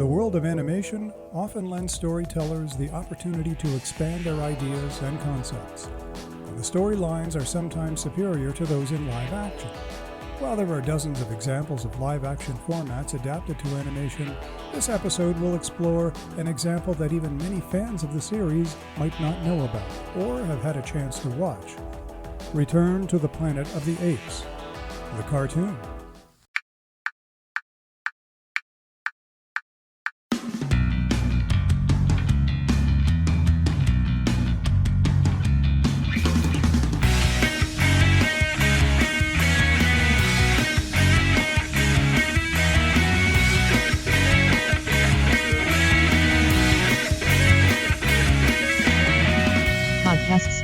The world of animation often lends storytellers the opportunity to expand their ideas and concepts, and the storylines are sometimes superior to those in live action. While there are dozens of examples of live-action formats adapted to animation, this episode will explore an example that even many fans of the series might not know about or have had a chance to watch. Return to the Planet of the Apes, the cartoon.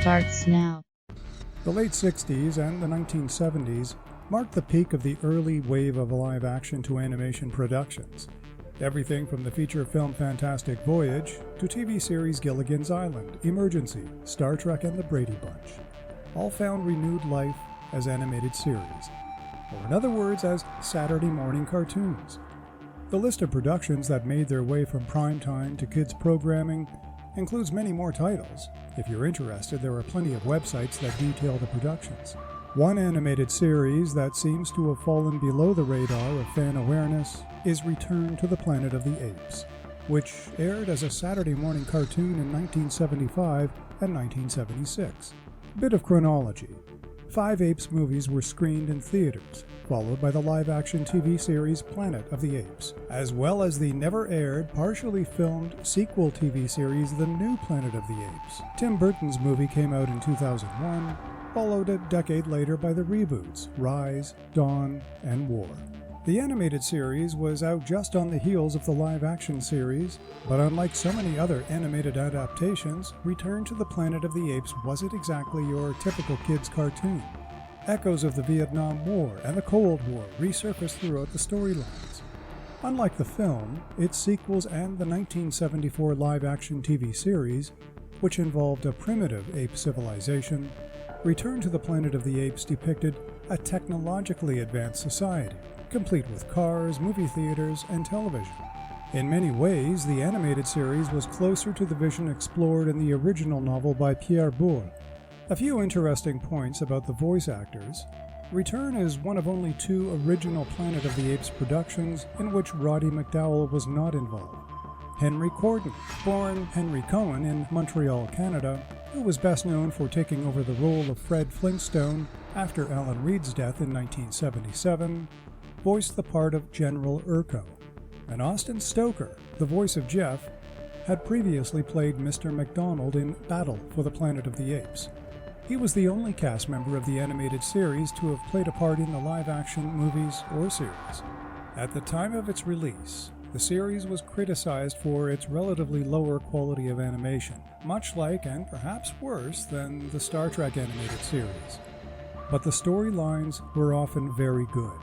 Starts now. The late 60s and the 1970s marked the peak of the early wave of live-action to animation productions. Everything from the feature film Fantastic Voyage to TV series Gilligan's Island, Emergency, Star Trek, and The Brady Bunch, all found renewed life as animated series, or in other words, as Saturday morning cartoons. The list of productions that made their way from primetime to kids programming includes many more titles. If you're interested, there are plenty of websites that detail the productions. One animated series that seems to have fallen below the radar of fan awareness is Return to the Planet of the Apes, which aired as a Saturday morning cartoon in 1975 and 1976. Bit of chronology. 5 Apes movies were screened in theaters, followed by the live-action TV series Planet of the Apes, as well as the never-aired, partially filmed sequel TV series The New Planet of the Apes. Tim Burton's movie came out in 2001, followed a decade later by the reboots Rise, Dawn, and War. The animated series was out just on the heels of the live-action series, but unlike so many other animated adaptations, Return to the Planet of the Apes wasn't exactly your typical kids' cartoon. Echoes of the Vietnam War and the Cold War resurfaced throughout the storylines. Unlike the film, its sequels and the 1974 live-action TV series, which involved a primitive ape civilization, Return to the Planet of the Apes depicted a technologically advanced society, complete with cars, movie theaters, and television. In many ways, the animated series was closer to the vision explored in the original novel by Pierre Boulle. A few interesting points about the voice actors. Return is one of only 2 original Planet of the Apes productions in which Roddy McDowall was not involved. Henry Corden, born Henry Cohen in Montreal, Canada, who was best known for taking over the role of Fred Flintstone after Alan Reed's death in 1977, voiced the part of General Urko, and Austin Stoker, the voice of Jeff, had previously played Mr. McDonald in Battle for the Planet of the Apes. He was the only cast member of the animated series to have played a part in the live-action movies or series. At the time of its release, the series was criticized for its relatively lower quality of animation, much like, and perhaps worse, than the Star Trek animated series. But the storylines were often very good.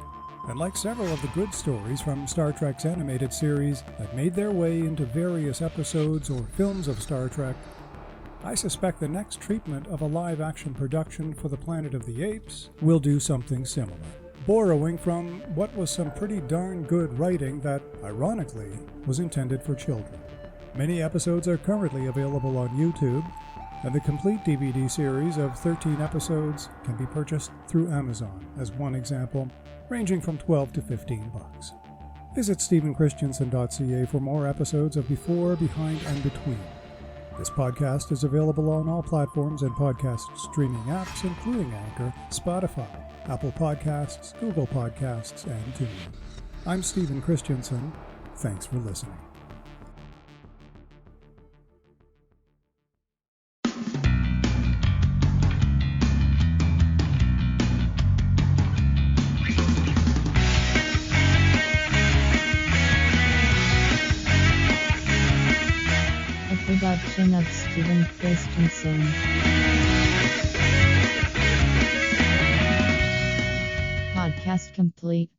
And like several of the good stories from Star Trek's animated series that made their way into various episodes or films of Star Trek, I suspect the next treatment of a live-action production for the Planet of the Apes will do something similar, borrowing from what was some pretty darn good writing that, ironically, was intended for children. Many episodes are currently available on YouTube, and the complete DVD series of 13 episodes can be purchased through Amazon, as one example, ranging from $12 to $15. Visit StephenChristiansen.ca for more episodes of Before, Behind, and Between. This podcast is available on all platforms and podcast streaming apps, including Anchor, Spotify, Apple Podcasts, Google Podcasts, and TuneIn. I'm Stephen Christensen. Thanks for listening. Production of Stephen Christensen. Podcast complete.